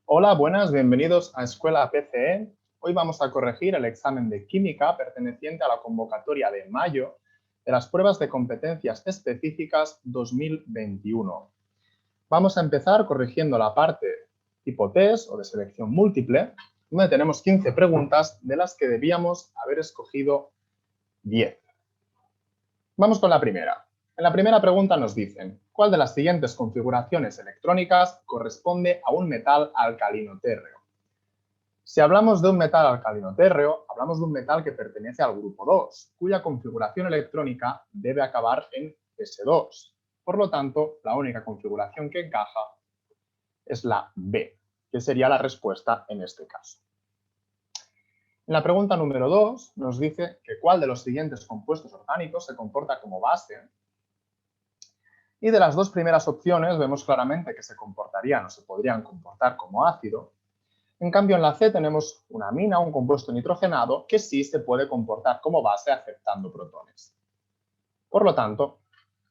Hola, buenas, bienvenidos a Escuela PCE. Hoy vamos a corregir el examen de Química perteneciente a la convocatoria de mayo de las pruebas de competencias específicas 2021. Vamos a empezar corrigiendo la parte tipo test o de selección múltiple, donde tenemos 15 preguntas de las que debíamos haber escogido 10. Vamos con la primera. En la primera pregunta nos dicen, ¿cuál de las siguientes configuraciones electrónicas corresponde a un metal alcalino térreo? Si hablamos de un metal alcalino térreo, hablamos de un metal que pertenece al grupo 2, cuya configuración electrónica debe acabar en S2. Por lo tanto, la única configuración que encaja es la B, que sería la respuesta en este caso. En la pregunta número 2 nos dice que cuál de los siguientes compuestos orgánicos se comporta como base. Y de las dos primeras opciones vemos claramente que se comportarían o se podrían comportar como ácido. En cambio, en la C tenemos una amina, un compuesto nitrogenado, que sí se puede comportar como base aceptando protones. Por lo tanto,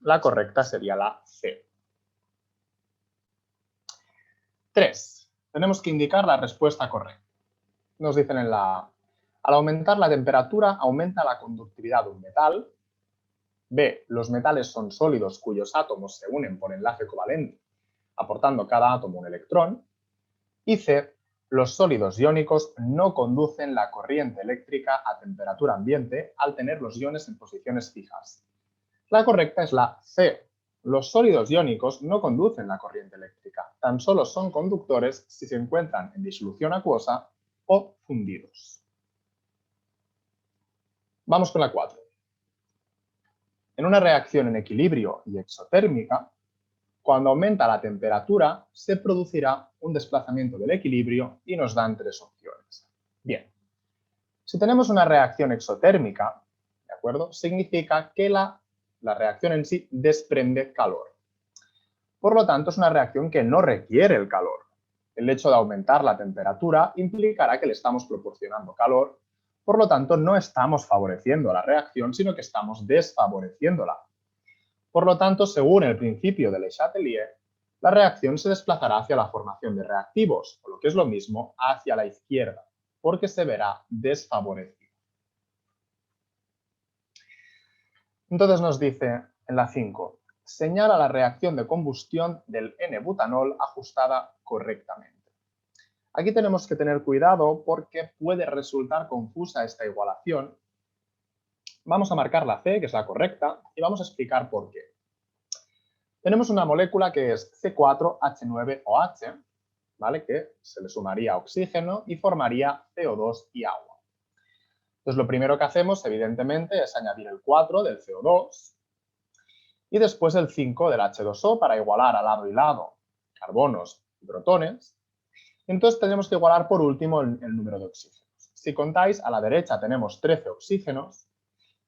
la correcta sería la C. 3. Tenemos que indicar la respuesta correcta. Nos dicen en la A, al aumentar la temperatura aumenta la conductividad de un metal. B. Los metales son sólidos cuyos átomos se unen por enlace covalente, aportando cada átomo un electrón. Y C. Los sólidos iónicos no conducen la corriente eléctrica a temperatura ambiente al tener los iones en posiciones fijas. La correcta es la C. Los sólidos iónicos no conducen la corriente eléctrica, tan solo son conductores si se encuentran en disolución acuosa o fundidos. Vamos con la 4. En una reacción en equilibrio y exotérmica, cuando aumenta la temperatura, se producirá un desplazamiento del equilibrio y nos dan 3 opciones. Bien, si tenemos una reacción exotérmica, ¿de acuerdo? Significa que la reacción en sí desprende calor. Por lo tanto, es una reacción que no requiere el calor. El hecho de aumentar la temperatura implicará que le estamos proporcionando calor, por lo tanto, no estamos favoreciendo la reacción, sino que estamos desfavoreciéndola. Por lo tanto, según el principio de Le Chatelier, la reacción se desplazará hacia la formación de reactivos, o lo que es lo mismo, hacia la izquierda, porque se verá desfavorecida. Entonces nos dice en la 5, señala la reacción de combustión del N-butanol ajustada correctamente. Aquí tenemos que tener cuidado porque puede resultar confusa esta igualación. Vamos a marcar la C, que es la correcta, y vamos a explicar por qué. Tenemos una molécula que es C4H9OH, ¿vale? Que se le sumaría oxígeno y formaría CO2 y agua. Entonces, lo primero que hacemos, evidentemente, es añadir el 4 del CO2 y después el 5 del H2O para igualar a lado y lado carbonos y protones. Entonces, tenemos que igualar por último el número de oxígenos. Si contáis, a la derecha tenemos 13 oxígenos,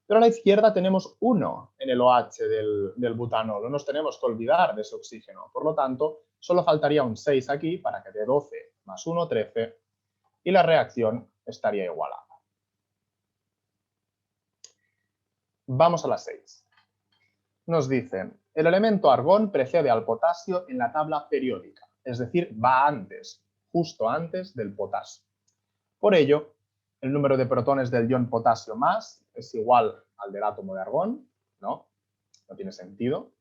pero a la izquierda tenemos 1 en el OH del butanol. No nos tenemos que olvidar de ese oxígeno. Por lo tanto, solo faltaría un 6 aquí para que de 12 más 1, 13, y la reacción estaría igualada. Vamos a la 6. Nos dicen, el elemento argón precede al potasio en la tabla periódica, es decir, va antes, justo antes del potasio. Por ello, el número de protones del ion potasio más es igual al del átomo de argón, ¿no? No tiene sentido.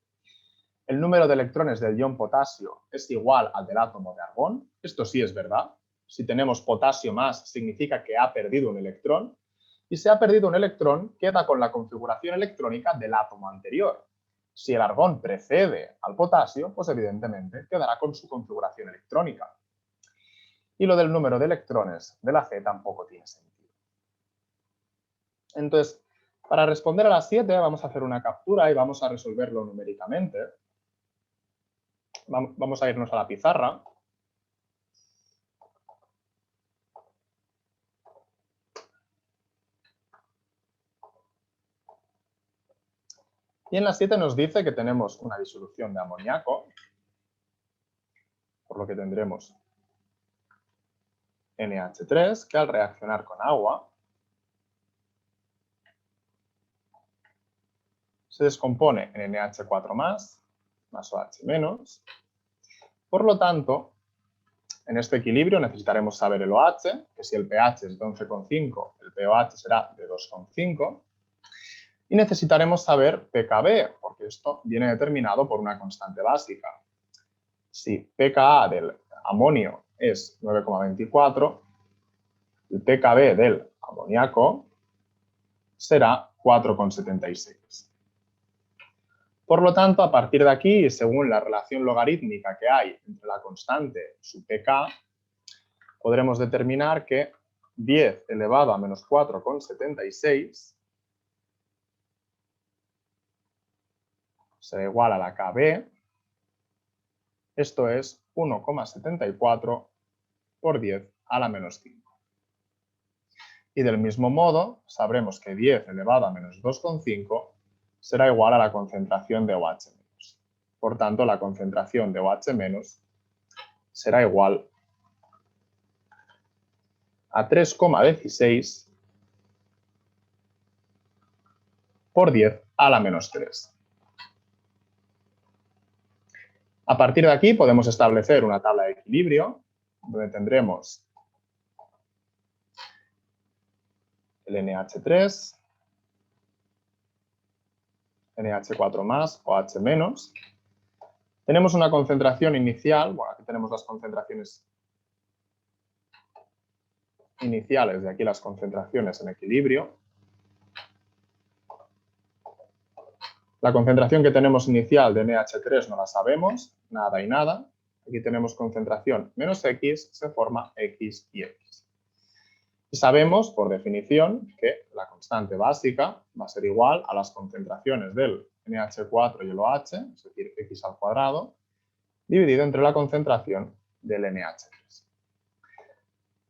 El número de electrones del ion potasio es igual al del átomo de argón. Esto sí es verdad. Si tenemos potasio más, significa que ha perdido un electrón. Y si ha perdido un electrón, queda con la configuración electrónica del átomo anterior. Si el argón precede al potasio, pues evidentemente quedará con su configuración electrónica. Y lo del número de electrones de la C tampoco tiene sentido. Entonces, para responder a las 7 vamos a hacer una captura y vamos a resolverlo numéricamente. Vamos a irnos a la pizarra. Y en la 7 nos dice que tenemos una disolución de amoníaco, por lo que tendremos NH3, que al reaccionar con agua se descompone en NH4+, más OH menos. Por lo tanto, en este equilibrio necesitaremos saber el OH, que si el pH es de 11,5, el pOH será de 2,5. Y necesitaremos saber pKb, porque esto viene determinado por una constante básica. Si pKa del amonio es 9,24, el pKb del amoníaco será 4,76. Por lo tanto, a partir de aquí, según la relación logarítmica que hay entre la constante y su pK, podremos determinar que 10 elevado a menos 4,76 será igual a la Kb, esto es 1,74 por 10 a la menos 5. Y del mismo modo, sabremos que 10 elevado a menos 2,5 será igual a la concentración de OH-. Por tanto, la concentración de OH- será igual a 3,16 por 10 a la menos 3. A partir de aquí podemos establecer una tabla de equilibrio donde tendremos el NH3, NH4+, OH-. Tenemos una concentración inicial, bueno, aquí tenemos las concentraciones iniciales, de aquí las concentraciones en equilibrio. La concentración que tenemos inicial de NH3 no la sabemos, nada y nada. Aquí tenemos concentración menos X, se forma X y X. Y sabemos, por definición, que la constante básica va a ser igual a las concentraciones del NH4 y el OH, es decir, X al cuadrado, dividido entre la concentración del NH3.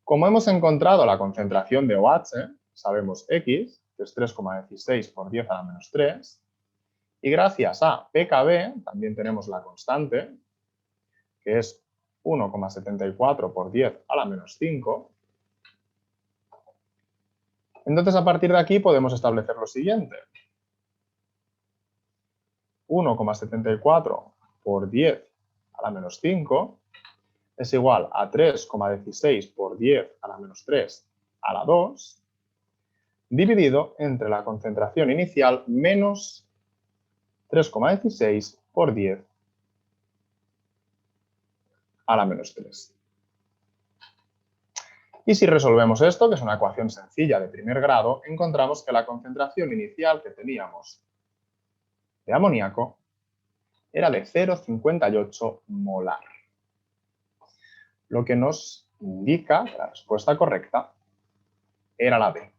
Como hemos encontrado la concentración de OH, sabemos X, que es 3,16 por 10 a la menos 3, y gracias a pKb también tenemos la constante, que es 1,74 por 10 a la menos 5. Entonces, a partir de aquí podemos establecer lo siguiente. 1,74 por 10 a la menos 5 es igual a 3,16 por 10 a la menos 3 a la 2, dividido entre la concentración inicial menos 3,16 por 10 a la menos 3. Y si resolvemos esto, que es una ecuación sencilla de primer grado, encontramos que la concentración inicial que teníamos de amoníaco era de 0,58 molar. Lo que nos indica que la respuesta correcta era la B.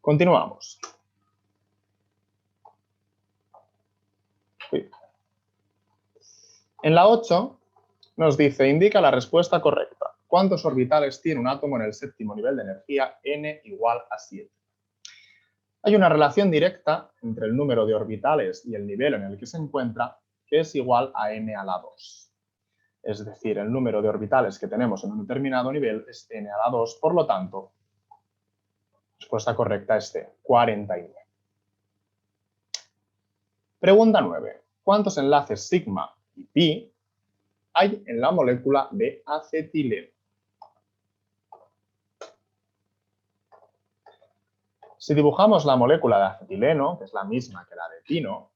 Continuamos. En la 8 nos dice, indica la respuesta correcta. ¿Cuántos orbitales tiene un átomo en el séptimo nivel de energía n igual a 7? Hay una relación directa entre el número de orbitales y el nivel en el que se encuentra, que es igual a n a la 2. Es decir, el número de orbitales que tenemos en un determinado nivel es n a la 2, por lo tanto, la respuesta correcta es C, 49. Pregunta 9. ¿Cuántos enlaces sigma y pi hay en la molécula de acetileno? Si dibujamos la molécula de acetileno, que es la misma que la de pino,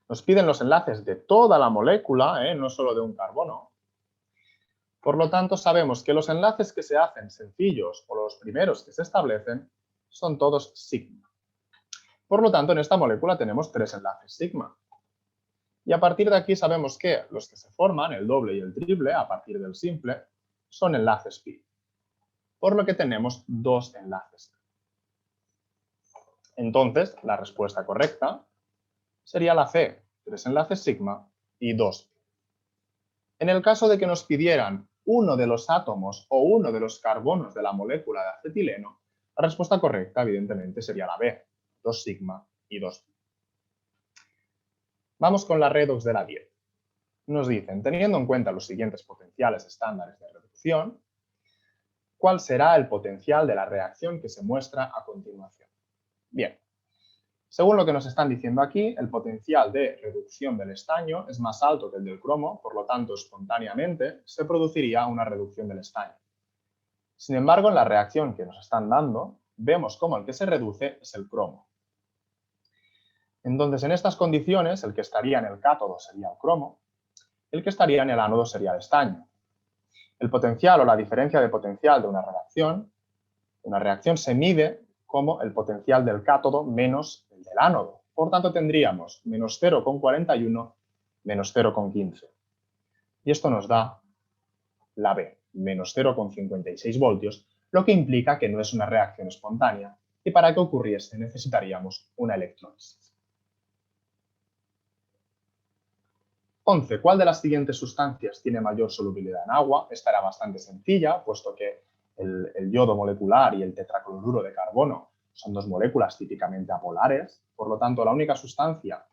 nos piden los enlaces de toda la molécula, no solo de un carbono. Por lo tanto, sabemos que los enlaces que se hacen sencillos o los primeros que se establecen son todos sigma. Por lo tanto, en esta molécula tenemos 3 enlaces sigma. Y a partir de aquí sabemos que los que se forman, el doble y el triple, a partir del simple, son enlaces pi. Por lo que tenemos 2 enlaces. Entonces, la respuesta correcta sería la C, 3 enlaces sigma y 2 pi. En el caso de que nos pidieran uno de los átomos o uno de los carbonos de la molécula de acetileno, la respuesta correcta, evidentemente, sería la B, 2 sigma y 2 pi. Vamos con la redox de la 10. nos dicen, teniendo en cuenta los siguientes potenciales estándares de reducción, ¿cuál será el potencial de la reacción que se muestra a continuación? Bien, según lo que nos están diciendo aquí, el potencial de reducción del estaño es más alto que el del cromo, por lo tanto, espontáneamente se produciría una reducción del estaño. Sin embargo, en la reacción que nos están dando, vemos cómo el que se reduce es el cromo. Entonces, en estas condiciones, el que estaría en el cátodo sería el cromo, el que estaría en el ánodo sería el estaño. El potencial o la diferencia de potencial de una reacción se mide como el potencial del cátodo menos el del ánodo. Por tanto, tendríamos menos 0,41 menos 0,15. Y esto nos da la B, menos 0,56 voltios, lo que implica que no es una reacción espontánea y para que ocurriese necesitaríamos una electrólisis. 11. ¿Cuál de las siguientes sustancias tiene mayor solubilidad en agua? Esta era bastante sencilla, puesto que el yodo molecular y el tetracloruro de carbono son dos moléculas típicamente apolares. Por lo tanto, la única sustancia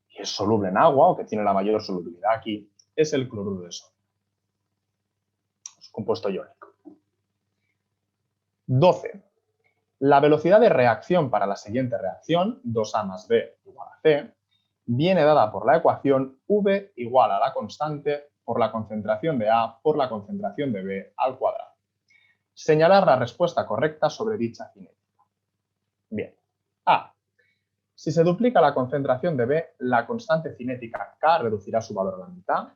que es soluble en agua o que tiene la mayor solubilidad aquí es el cloruro de sodio. Es un compuesto iónico. 12. La velocidad de reacción para la siguiente reacción, 2A más B igual a C, viene dada por la ecuación V igual a la constante por la concentración de A por la concentración de B al cuadrado. Señalar la respuesta correcta sobre dicha cinética. Bien. A. Si se duplica la concentración de B, la constante cinética K reducirá su valor a la mitad.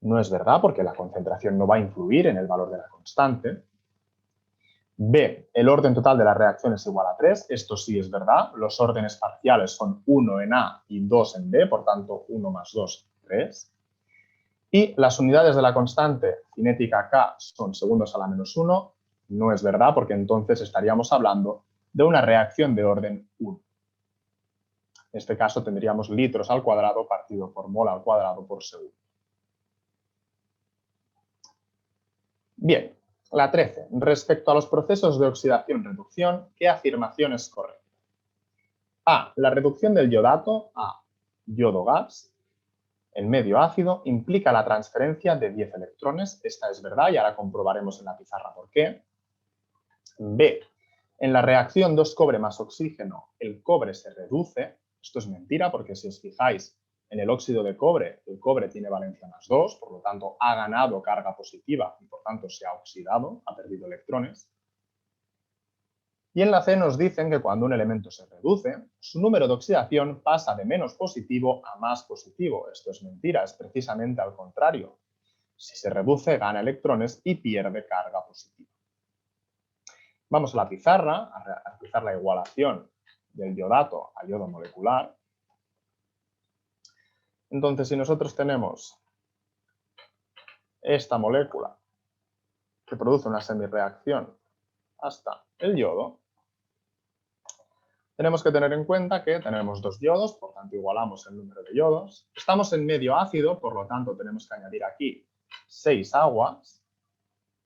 No es verdad, porque la concentración no va a influir en el valor de la constante. B. El orden total de la reacción es igual a 3. Esto sí es verdad. Los órdenes parciales son 1 en A y 2 en B, por tanto 1 más 2, 3. Y las unidades de la constante cinética K son segundos a la menos 1. No es verdad, porque entonces estaríamos hablando de una reacción de orden 1. En este caso tendríamos litros al cuadrado partido por mol al cuadrado por segundo. Bien, la 13. Respecto a los procesos de oxidación-reducción, ¿qué afirmación es correcta? A. La reducción del yodato a yodo gas en medio ácido implica la transferencia de 10 electrones. Esta es verdad y ahora comprobaremos en la pizarra por qué. B. En la reacción 2 cobre más oxígeno, el cobre se reduce. Esto es mentira porque si os fijáis en el óxido de cobre, el cobre tiene valencia más 2, por lo tanto ha ganado carga positiva y por tanto se ha oxidado, ha perdido electrones. Y en la C nos dicen que cuando un elemento se reduce, su número de oxidación pasa de menos positivo a más positivo. Esto es mentira, es precisamente al contrario. Si se reduce, gana electrones y pierde carga positiva. Vamos a la pizarra, a realizar la igualación del yodato a yodo molecular. Entonces, si nosotros tenemos esta molécula que produce una semirreacción hasta el yodo, tenemos que tener en cuenta que tenemos 2 yodos, por tanto igualamos el número de yodos. Estamos en medio ácido, por lo tanto tenemos que añadir aquí 6 aguas.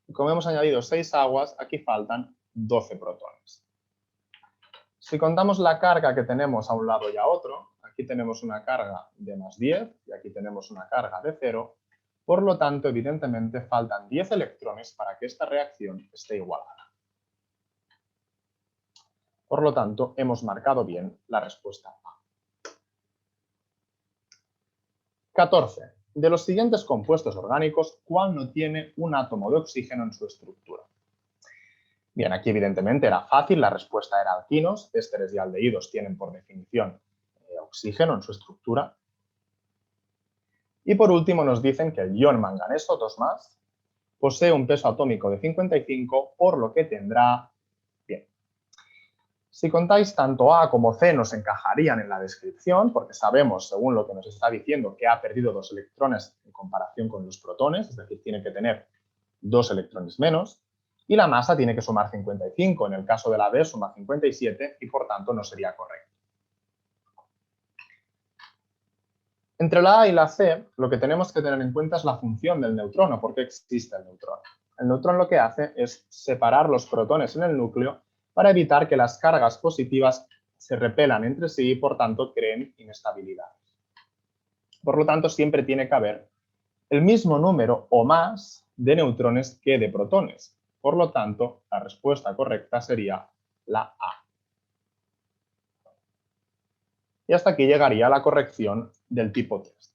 Y como hemos añadido 6 aguas, aquí faltan 12 protones. Si contamos la carga que tenemos a un lado y a otro, aquí tenemos una carga de más 10 y aquí tenemos una carga de 0. Por lo tanto, evidentemente, faltan 10 electrones para que esta reacción esté igualada. Por lo tanto, hemos marcado bien la respuesta A. 14. De los siguientes compuestos orgánicos, ¿cuál no tiene un átomo de oxígeno en su estructura? Bien, aquí evidentemente era fácil, la respuesta era alquinos. Ésteres y aldehídos tienen por definición oxígeno en su estructura. Y por último nos dicen que el ion manganeso, 2 más, posee un peso atómico de 55, por lo que tendrá... Bien. Si contáis, tanto A como C nos encajarían en la descripción, porque sabemos, según lo que nos está diciendo, que ha perdido 2 electrones en comparación con los protones, es decir, tiene que tener 2 electrones menos, y la masa tiene que sumar 55. En el caso de la B suma 57 y, por tanto, no sería correcto. Entre la A y la C, lo que tenemos que tener en cuenta es la función del neutrón, o por qué existe el neutrón. El neutrón lo que hace es separar los protones en el núcleo para evitar que las cargas positivas se repelan entre sí y, por tanto, creen inestabilidades. Por lo tanto, siempre tiene que haber el mismo número o más de neutrones que de protones. Por lo tanto, la respuesta correcta sería la A. Y hasta aquí llegaría la corrección del tipo test.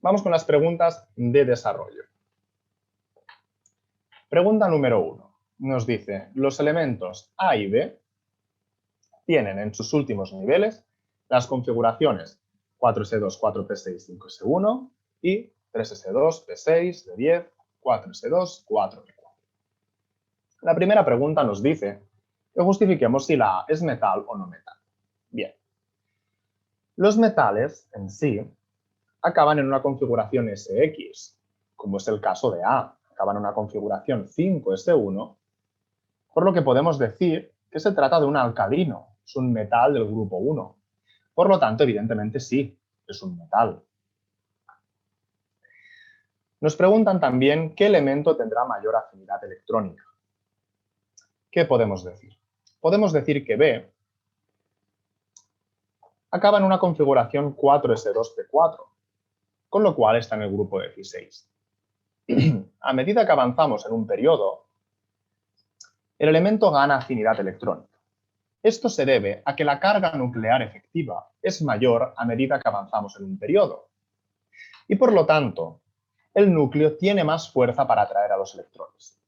Vamos con las preguntas de desarrollo. Pregunta número 1. Nos dice, los elementos A y B tienen en sus últimos niveles las configuraciones 4s2, 4p6, 5s1 y 3s2, p6, d10, 4s2, 4p4. La primera pregunta nos dice que justifiquemos si la A es metal o no metal. Bien. Los metales en sí acaban en una configuración SX, como es el caso de A, acaban en una configuración 5s1, por lo que podemos decir que se trata de un alcalino, es un metal del grupo 1. Por lo tanto, evidentemente sí, es un metal. Nos preguntan también qué elemento tendrá mayor afinidad electrónica. ¿Qué podemos decir? Podemos decir que B acaba en una configuración 4s2p4, con lo cual está en el grupo 16. A medida que avanzamos en un periodo, el elemento gana afinidad electrónica. Esto se debe a que la carga nuclear efectiva es mayor a medida que avanzamos en un periodo. Y por lo tanto, el núcleo tiene más fuerza para atraer a los electrones.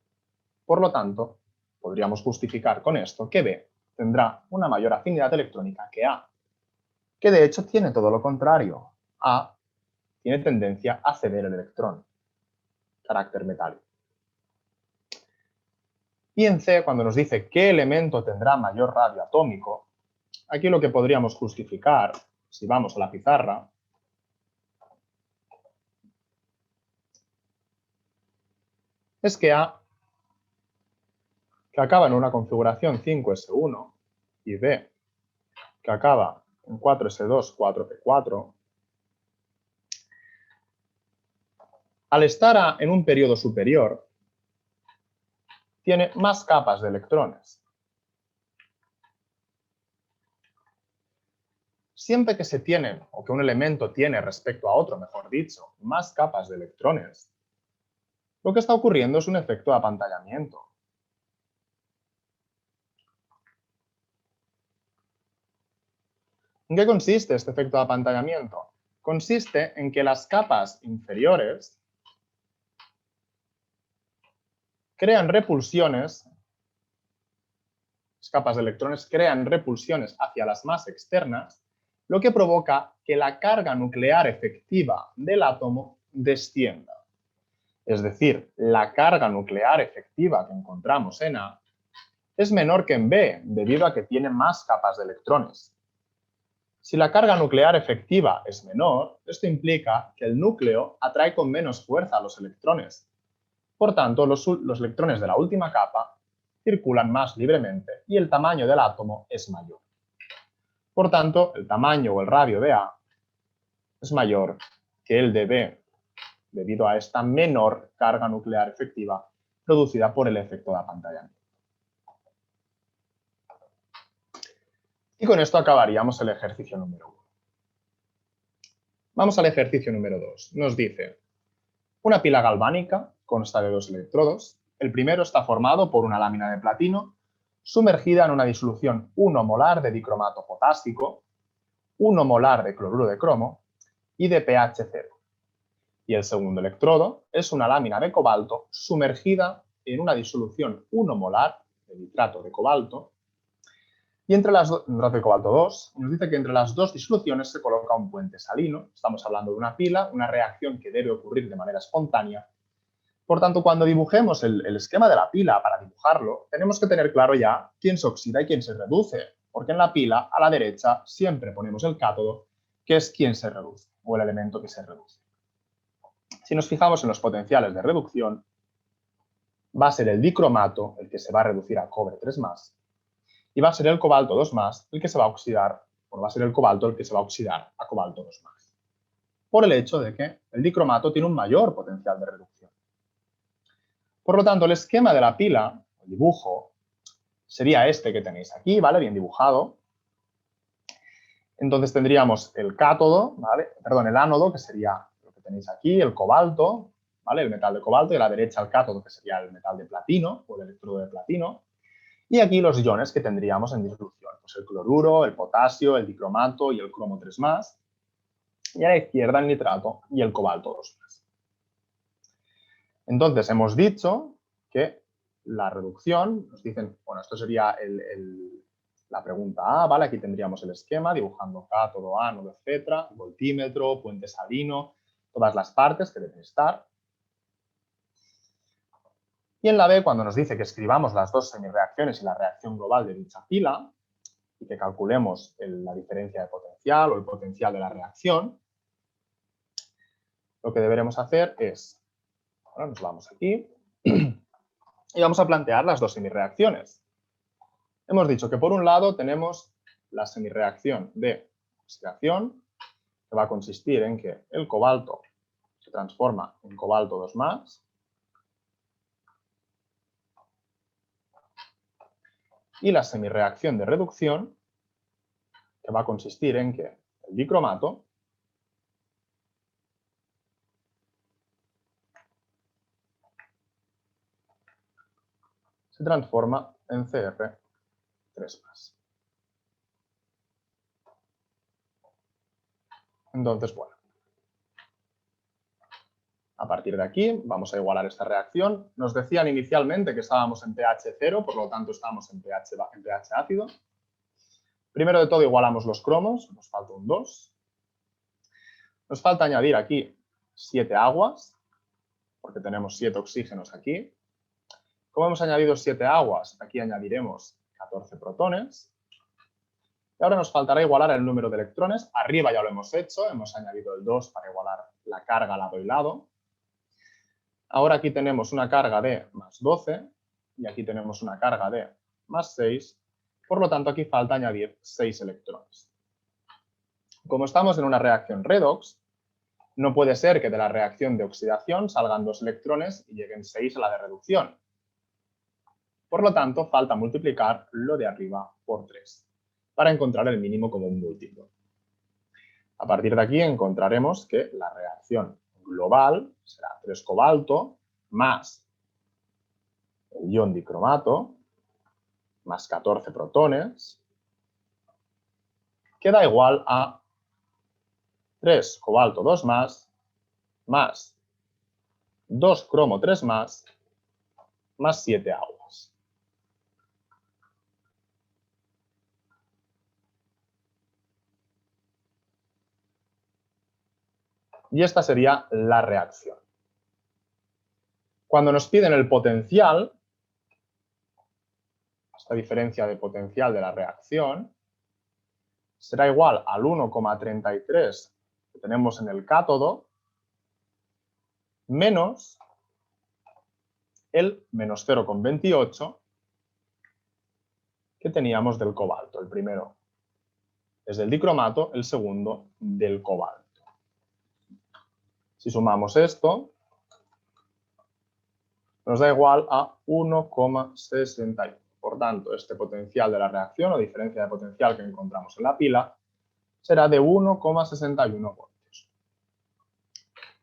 Por lo tanto, podríamos justificar con esto que B tendrá una mayor afinidad electrónica que A, que de hecho tiene todo lo contrario. A tiene tendencia a ceder el electrón, carácter metálico. Y en C, cuando nos dice qué elemento tendrá mayor radio atómico, aquí lo que podríamos justificar, si vamos a la pizarra, es que A, que acaba en una configuración 5s1, y B, que acaba en 4s2, 4p4, al estar en un periodo superior, tiene más capas de electrones. Siempre que se tienen, o que un elemento tiene respecto a otro, mejor dicho, más capas de electrones, lo que está ocurriendo es un efecto de apantallamiento. ¿En qué consiste este efecto de apantallamiento? Consiste en que las capas inferiores crean repulsiones, las capas de electrones crean repulsiones hacia las más externas, lo que provoca que la carga nuclear efectiva del átomo descienda. Es decir, la carga nuclear efectiva que encontramos en A es menor que en B, debido a que tiene más capas de electrones. Si la carga nuclear efectiva es menor, esto implica que el núcleo atrae con menos fuerza a los electrones. Por tanto, los electrones de la última capa circulan más libremente y el tamaño del átomo es mayor. Por tanto, el tamaño o el radio de A es mayor que el de B, debido a esta menor carga nuclear efectiva producida por el efecto de apantallamiento. Y con esto acabaríamos el ejercicio número 1. Vamos al ejercicio número 2. Nos dice, una pila galvánica consta de 2 electrodos. El primero está formado por una lámina de platino sumergida en una disolución 1 molar de dicromato potásico, 1 molar de cloruro de cromo y de pH 0. Y el segundo electrodo es una lámina de cobalto sumergida en una disolución 1 molar de nitrato de cobalto. Y entre las de cobalto 2, nos dice que entre las dos disoluciones se coloca un puente salino. Estamos hablando de una pila, una reacción que debe ocurrir de manera espontánea. Por tanto, cuando dibujemos el esquema de la pila, para dibujarlo, tenemos que tener claro ya quién se oxida y quién se reduce. Porque en la pila, a la derecha, siempre ponemos el cátodo, que es quien se reduce, o el elemento que se reduce. Si nos fijamos en los potenciales de reducción, va a ser el dicromato el que se va a reducir a cobre 3+, y va a ser el cobalto 2+, el que se va a oxidar, o va a ser el cobalto el que se va a oxidar a cobalto 2+. Por el hecho de que el dicromato tiene un mayor potencial de reducción. Por lo tanto, el esquema de la pila, el dibujo, sería este que tenéis aquí, ¿vale? Bien dibujado. Entonces tendríamos el cátodo, ¿vale? Perdón, el ánodo, que sería lo que tenéis aquí, el cobalto, ¿vale? El metal de cobalto, y a la derecha el cátodo, que sería el metal de platino, o el electrodo de platino. Y aquí los iones que tendríamos en disolución, pues el cloruro, el potasio, el dicromato y el cromo 3+. Y a la izquierda el nitrato y el cobalto 2+. Entonces hemos dicho que la reducción, nos dicen, bueno, esto sería la pregunta A, ¿vale? Aquí tendríamos el esquema, dibujando cátodo, ánodo, etcétera, voltímetro, puente salino, todas las partes que deben estar. Y en la B, cuando nos dice que escribamos las dos semirreacciones y la reacción global de dicha pila, y que calculemos la diferencia de potencial o el potencial de la reacción, lo que deberemos hacer es, ahora nos vamos aquí, y vamos a plantear las dos semirreacciones. Hemos dicho que por un lado tenemos la semirreacción de oxidación, que va a consistir en que el cobalto se transforma en cobalto 2+, y la semirreacción de reducción, que va a consistir en que el dicromato se transforma en Cr3+. Entonces, bueno, a partir de aquí vamos a igualar esta reacción. Nos decían inicialmente que estábamos en pH 0, por lo tanto estamos en pH ácido. Primero de todo igualamos los cromos, nos falta un 2. Nos falta añadir aquí 7 aguas, porque tenemos 7 oxígenos aquí. Como hemos añadido 7 aguas, aquí añadiremos 14 protones. Y ahora nos faltará igualar el número de electrones. Arriba ya lo hemos hecho, hemos añadido el 2 para igualar la carga lado y lado. Ahora aquí tenemos una carga de más 12 y aquí tenemos una carga de más 6. Por lo tanto, aquí falta añadir 6 electrones. Como estamos en una reacción redox, no puede ser que de la reacción de oxidación salgan 2 electrones y lleguen 6 a la de reducción. Por lo tanto, falta multiplicar lo de arriba por 3 para encontrar el mínimo común múltiplo. A partir de aquí encontraremos que la reacción global será 3 cobalto más el ion dicromato más 14 protones, que da igual a 3 cobalto 2+, más 2 cromo 3+, más 7 aguas. Y esta sería la reacción. Cuando nos piden el potencial, esta diferencia de potencial de la reacción, será igual al 1,33 que tenemos en el cátodo, menos el menos 0,28 que teníamos del cobalto. El primero es del dicromato, el segundo del cobalto. Si sumamos esto, nos da igual a 1,61. Por tanto, este potencial de la reacción o diferencia de potencial que encontramos en la pila será de 1,61 voltios.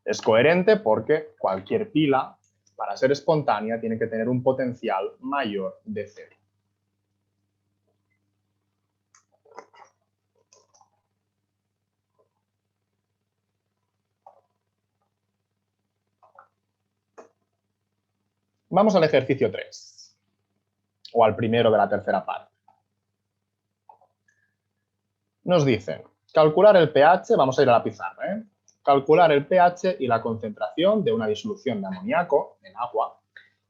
Es coherente porque cualquier pila, para ser espontánea, tiene que tener un potencial mayor de 0. Vamos al ejercicio 3, o al primero de la tercera parte. Nos dicen, calcular el pH, vamos a ir a la pizarra, calcular el pH y la concentración de una disolución de amoníaco en agua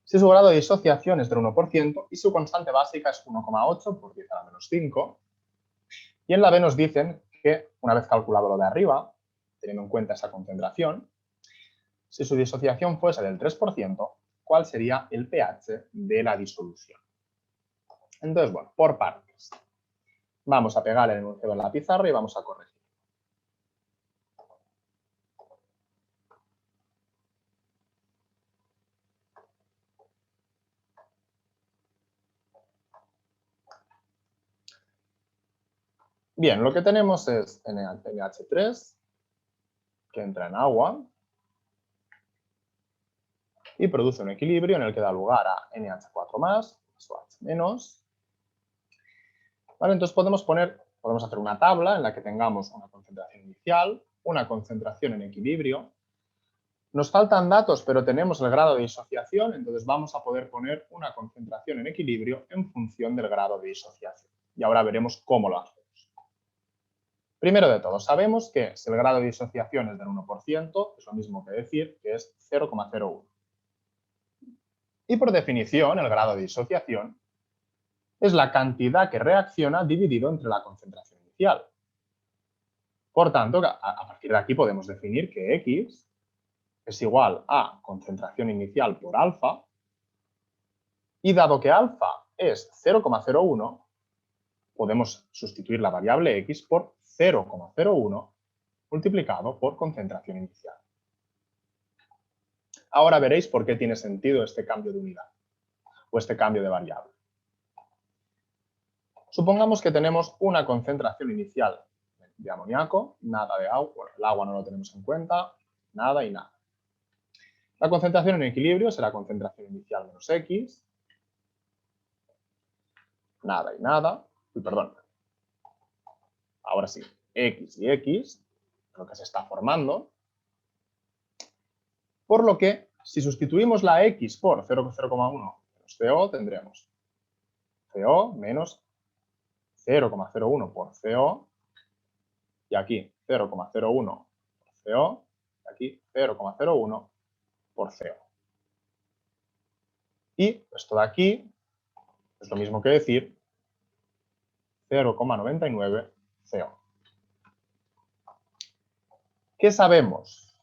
si su grado de disociación es del 1% y su constante básica es 1,8 por 10 a la menos 5. Y en la B nos dicen que, una vez calculado lo de arriba, teniendo en cuenta esa concentración, si su disociación fuese del 3%, ¿cuál sería el pH de la disolución? Entonces, bueno, por partes. Vamos a pegar el enunciado en la pizarra y vamos a corregir. Bien, lo que tenemos es NH3, que entra en agua y produce un equilibrio en el que da lugar a NH4+, OH-. ¿Vale? Entonces podemos hacer una tabla en la que tengamos una concentración inicial, una concentración en equilibrio. Nos faltan datos, pero tenemos el grado de disociación, entonces vamos a poder poner una concentración en equilibrio en función del grado de disociación. Y ahora veremos cómo lo hacemos. Primero de todo, sabemos que si el grado de disociación es del 1%, es lo mismo que decir que es 0,01. Y por definición, el grado de disociación es la cantidad que reacciona dividido entre la concentración inicial. Por tanto, a partir de aquí podemos definir que X es igual a concentración inicial por alfa, y dado que alfa es 0,01, podemos sustituir la variable X por 0,01 multiplicado por concentración inicial. Ahora veréis por qué tiene sentido este cambio de unidad o este cambio de variable. Supongamos que tenemos una concentración inicial de amoníaco, nada de agua, bueno, el agua no lo tenemos en cuenta, nada y nada. La concentración en equilibrio será concentración inicial menos X, nada y nada, perdón, ahora sí, X y X, lo que se está formando, por lo que si sustituimos la X por 0,1 menos CO, tendremos CO menos 0,01 por CO, y aquí 0,01 por CO, y aquí 0,01 por CO. Y esto de aquí es lo mismo que decir 0,99 CO. ¿Qué sabemos?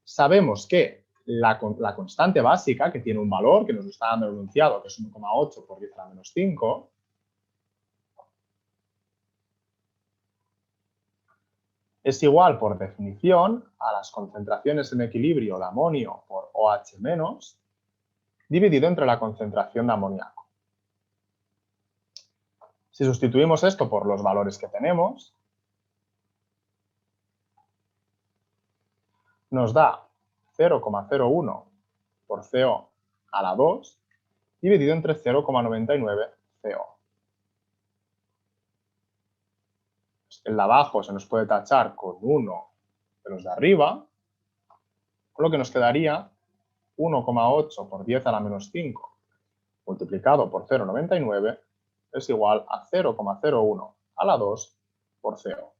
Sabemos que la constante básica, que tiene un valor que nos está dando el enunciado, que es 1,8 por 10 a la menos 5, es igual por definición a las concentraciones en equilibrio de amonio por OH- dividido entre la concentración de amoníaco. Si sustituimos esto por los valores que tenemos, nos da 0,01 por CO a la 2 dividido entre 0,99 CO. El de abajo se nos puede tachar con 1 de los de arriba, con lo que nos quedaría 1,8 por 10 a la menos 5 multiplicado por 0,99 es igual a 0,01 a la 2 por CO.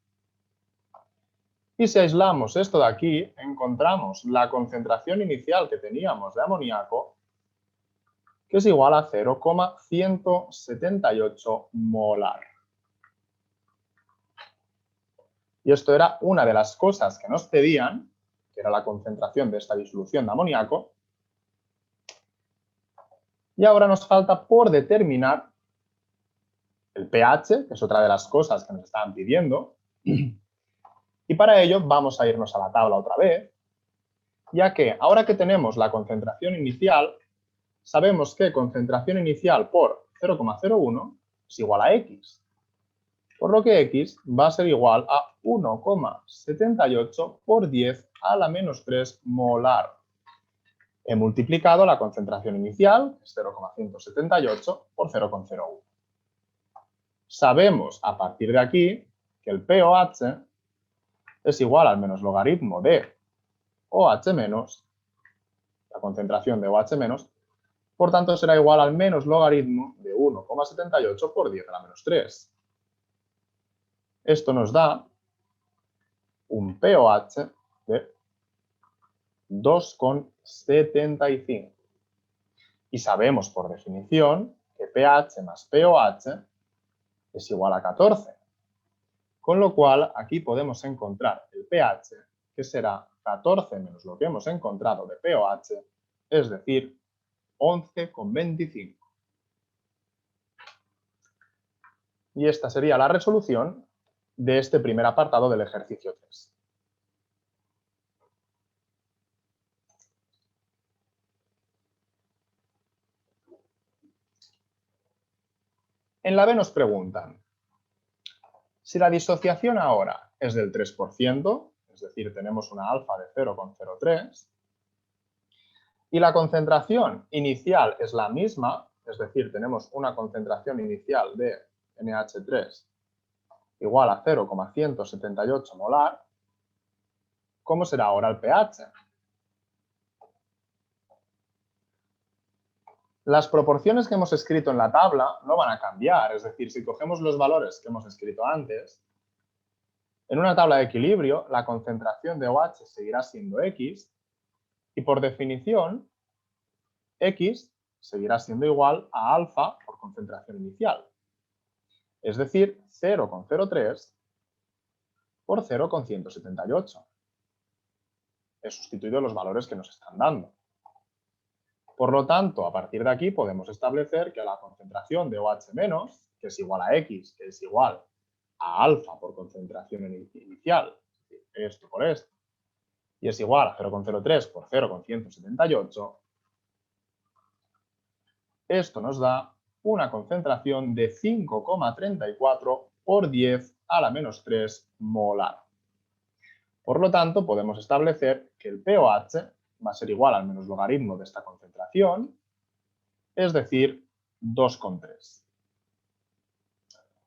Y si aislamos esto de aquí, encontramos la concentración inicial que teníamos de amoníaco, que es igual a 0,178 molar. Y esto era una de las cosas que nos pedían, que era la concentración de esta disolución de amoníaco. Y ahora nos falta por determinar el pH, que es otra de las cosas que nos estaban pidiendo. Y para ello vamos a irnos a la tabla otra vez, ya que ahora que tenemos la concentración inicial, sabemos que concentración inicial por 0,01 es igual a X. Por lo que X va a ser igual a 1,78 por 10 a la menos 3 molar. He multiplicado la concentración inicial, que es 0,178, por 0,01. Sabemos a partir de aquí que el pOH es igual al menos logaritmo de OH-, la concentración de OH-, por tanto será igual al menos logaritmo de 1,78 por 10 a la menos 3. Esto nos da un pOH de 2,75. Y sabemos por definición que pH más pOH es igual a 14. Con lo cual, aquí podemos encontrar el pH, que será 14 menos lo que hemos encontrado de pOH, es decir, 11,25. Y esta sería la resolución de este primer apartado del ejercicio 3. En la B nos preguntan, Si la disociación ahora es del 3%, es decir, tenemos una alfa de 0,03, y la concentración inicial es la misma, es decir, tenemos una concentración inicial de NH3 igual a 0,178 molar, ¿cómo será ahora el pH? Las proporciones que hemos escrito en la tabla no van a cambiar, es decir, si cogemos los valores que hemos escrito antes, en una tabla de equilibrio la concentración de OH seguirá siendo X y por definición X seguirá siendo igual a alfa por concentración inicial, es decir, 0,03 por 0,178. He sustituido los valores que nos están dando. Por lo tanto, a partir de aquí podemos establecer que la concentración de OH-, que es igual a X, que es igual a alfa por concentración inicial, esto por esto, y es igual a 0,03 por 0,178, esto nos da una concentración de 5,34 por 10 a la menos 3 molar. Por lo tanto, podemos establecer que el pOH va a ser igual al menos logaritmo de esta concentración, es decir, 2,3.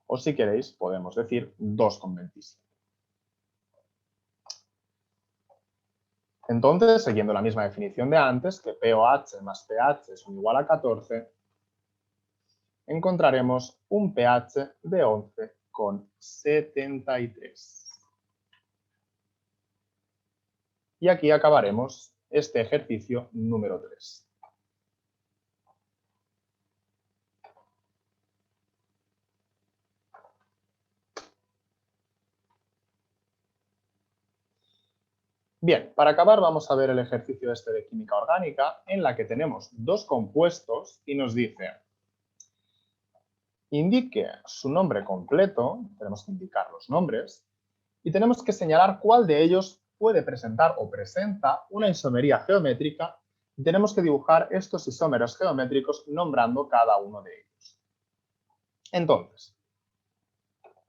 O si queréis, podemos decir 2,27. Entonces, siguiendo la misma definición de antes, que pOH más pH son igual a 14, encontraremos un pH de 11,73. Y aquí acabaremos este ejercicio número 3. Bien, para acabar vamos a ver el ejercicio este de química orgánica en la que tenemos dos compuestos y nos dice: indique su nombre completo, tenemos que indicar los nombres, y tenemos que señalar cuál de ellos puede presentar o presenta una isomería geométrica y tenemos que dibujar estos isómeros geométricos nombrando cada uno de ellos. Entonces,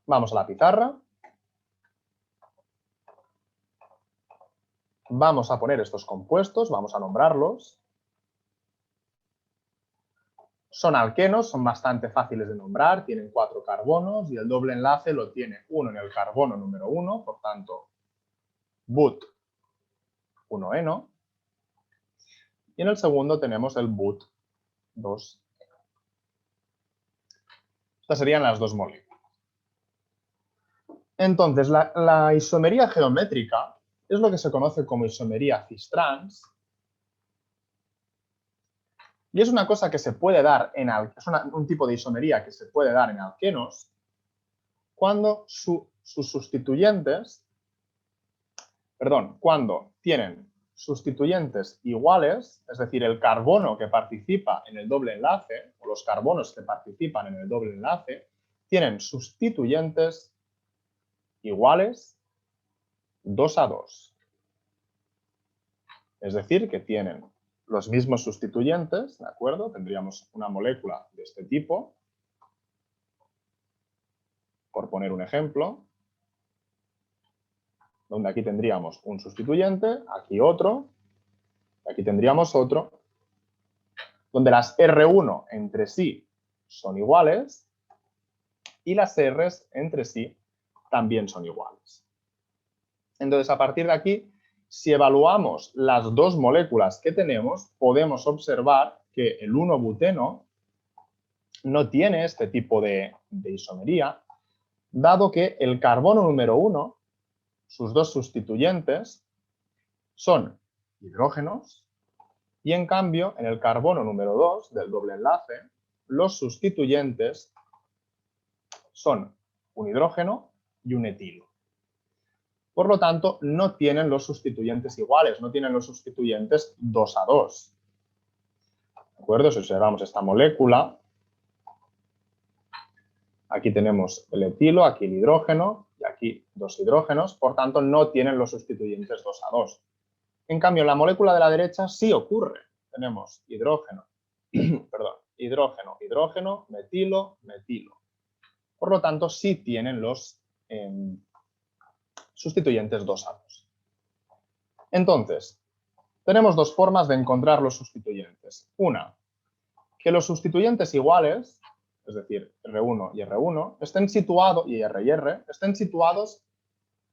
vamos a la pizarra. Vamos a poner estos compuestos, vamos a nombrarlos. Son alquenos, son bastante fáciles de nombrar, tienen 4 carbonos y el doble enlace lo tiene uno en el carbono número 1, por tanto, but 1-eno. Y en el segundo tenemos el but 2-eno. Estas serían las dos moléculas. Entonces, la isomería geométrica es lo que se conoce como isomería cis-trans. Y es una cosa que se puede dar es un tipo de isomería que se puede dar en alquenos cuando cuando tienen sustituyentes iguales, es decir, el carbono que participa en el doble enlace, o los carbonos que participan en el doble enlace, tienen sustituyentes iguales 2-2. Es decir, que tienen los mismos sustituyentes, ¿de acuerdo? Tendríamos una molécula de este tipo, por poner un ejemplo, donde aquí tendríamos un sustituyente, aquí otro, y aquí tendríamos otro, donde las R1 entre sí son iguales y las R's entre sí también son iguales. Entonces, a partir de aquí, si evaluamos las dos moléculas que tenemos, podemos observar que el 1-buteno no tiene este tipo de isomería, dado que el carbono número 1, sus dos sustituyentes, son hidrógenos, y en cambio, en el carbono número 2 del doble enlace, los sustituyentes son un hidrógeno y un etilo. Por lo tanto, no tienen los sustituyentes iguales, no tienen los sustituyentes 2-2. ¿De acuerdo? Si observamos esta molécula, aquí tenemos el etilo, aquí el hidrógeno y aquí dos hidrógenos, por tanto, no tienen los sustituyentes 2-2. En cambio, en la molécula de la derecha sí ocurre. Tenemos hidrógeno, hidrógeno, hidrógeno, metilo, metilo. Por lo tanto, sí tienen los sustituyentes dosados. Entonces, tenemos dos formas de encontrar los sustituyentes. Una, que los sustituyentes iguales, es decir, R1 y R1, estén situados, y R, estén situados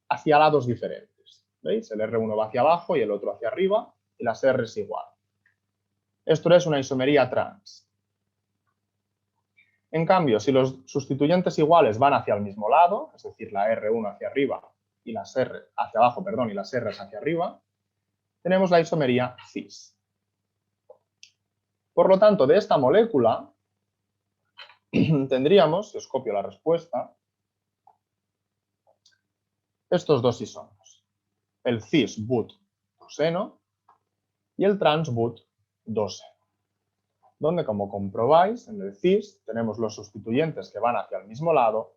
hacia lados diferentes. ¿Veis? El R1 va hacia abajo y el otro hacia arriba, y las R es igual. Esto es una isomería trans. En cambio, si los sustituyentes iguales van hacia el mismo lado, es decir, la R1 hacia arriba y las R hacia abajo, perdón, y las R hacia arriba, tenemos la isomería cis. Por lo tanto, de esta molécula tendríamos, si os copio la respuesta, estos dos isómeros, el cis-but-2-eno y el trans-but-2-eno, donde, como comprobáis, en el cis tenemos los sustituyentes que van hacia el mismo lado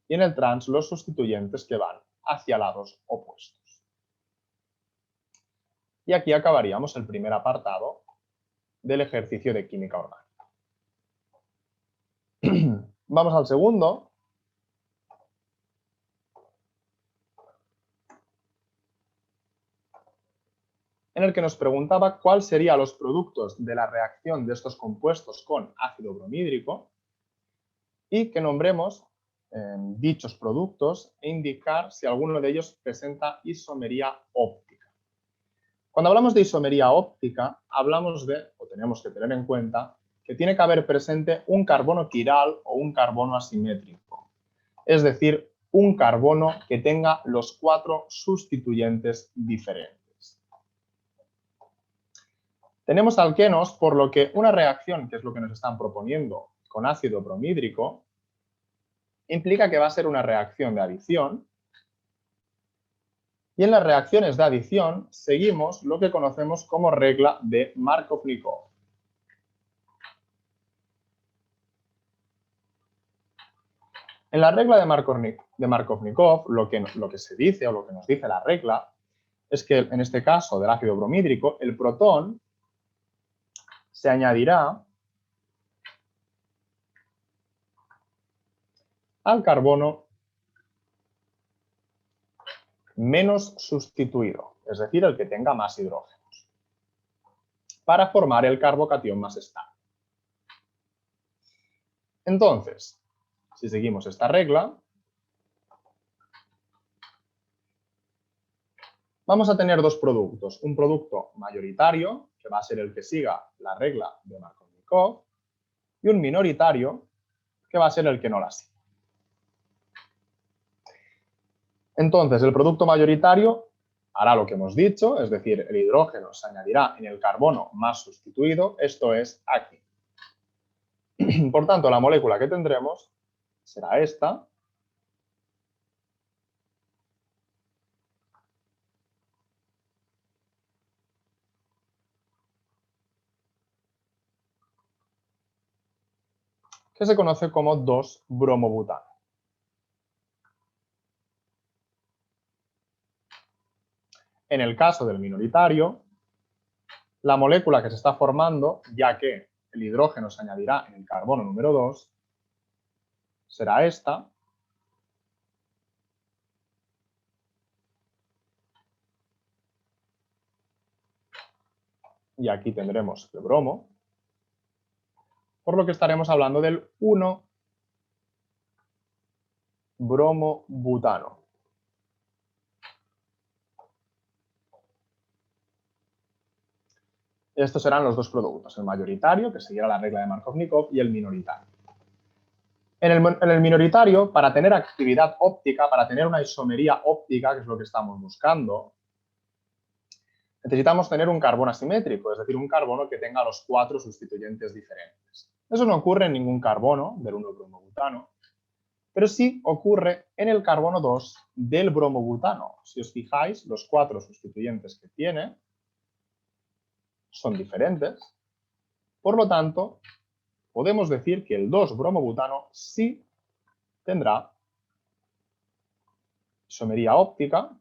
y en el trans los sustituyentes que van hacia lados opuestos. Y aquí acabaríamos el primer apartado del ejercicio de química orgánica. Vamos al segundo. En el que nos preguntaba cuáles serían los productos de la reacción de estos compuestos con ácido bromhídrico y que nombremos dichos productos e indicar si alguno de ellos presenta isomería óptica. Cuando hablamos de isomería óptica, hablamos de, o tenemos que tener en cuenta, que tiene que haber presente un carbono quiral o un carbono asimétrico, es decir, un carbono que tenga los 4 sustituyentes diferentes. Tenemos alquenos, por lo que una reacción, que es lo que nos están proponiendo, con ácido bromhídrico, implica que va a ser una reacción de adición. Y en las reacciones de adición seguimos lo que conocemos como regla de Markovnikov. En la regla de Markovnikov, lo que se dice o lo que nos dice la regla es que en este caso del ácido bromhídrico, el protón se añadirá al carbono menos sustituido, es decir, el que tenga más hidrógenos, para formar el carbocatión más estable. Entonces, si seguimos esta regla, vamos a tener dos productos. Un producto mayoritario, que va a ser el que siga la regla de Markovnikov, y un minoritario, que va a ser el que no la siga. Entonces, el producto mayoritario hará lo que hemos dicho, es decir, el hidrógeno se añadirá en el carbono más sustituido, esto es aquí. Por tanto, la molécula que tendremos será esta, que se conoce como 2-bromobutano. En el caso del minoritario, la molécula que se está formando, ya que el hidrógeno se añadirá en el carbono número 2, será esta. Y aquí tendremos el bromo, por lo que estaremos hablando del 1-bromobutano. Estos serán los dos productos, el mayoritario, que seguirá la regla de Markovnikov, y el minoritario. En el minoritario, para tener actividad óptica, para tener una isomería óptica, que es lo que estamos buscando, necesitamos tener un carbono asimétrico, es decir, un carbono que tenga los 4 sustituyentes diferentes. Eso no ocurre en ningún carbono del 1-bromobutano, pero sí ocurre en el carbono 2 del bromobutano. Si os fijáis, los 4 sustituyentes que tiene son diferentes. Por lo tanto, podemos decir que el 2-bromobutano sí tendrá isomería óptica,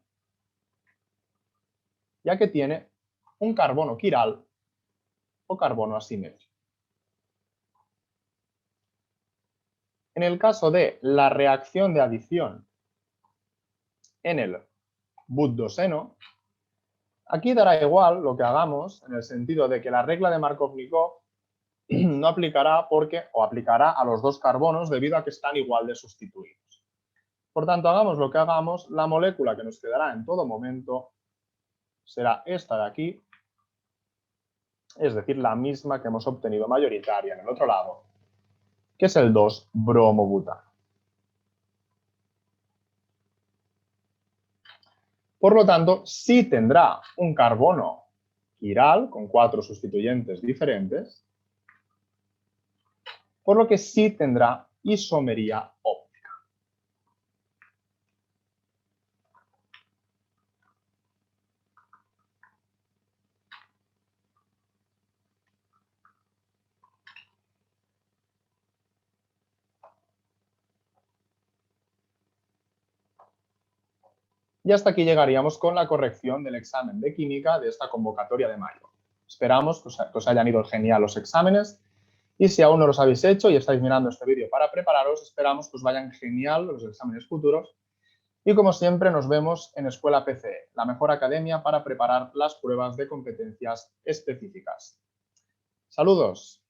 ya que tiene un carbono quiral o carbono asimétrico. En el caso de la reacción de adición en el butdoseno, aquí dará igual lo que hagamos en el sentido de que la regla de Markov-Nikov no aplicará o aplicará a los dos carbonos debido a que están igual de sustituidos. Por tanto, hagamos lo que hagamos, la molécula que nos quedará en todo momento será esta de aquí, es decir, la misma que hemos obtenido mayoritaria en el otro lado, que es el 2-bromobutano. Por lo tanto, sí tendrá un carbono quiral con 4 sustituyentes diferentes, por lo que sí tendrá isomería óptica. Y hasta aquí llegaríamos con la corrección del examen de química de esta convocatoria de mayo. Esperamos que os hayan ido genial los exámenes y si aún no los habéis hecho y estáis mirando este vídeo para prepararos, esperamos que os vayan genial los exámenes futuros y como siempre nos vemos en Escuela PCE, la mejor academia para preparar las pruebas de competencias específicas. ¡Saludos!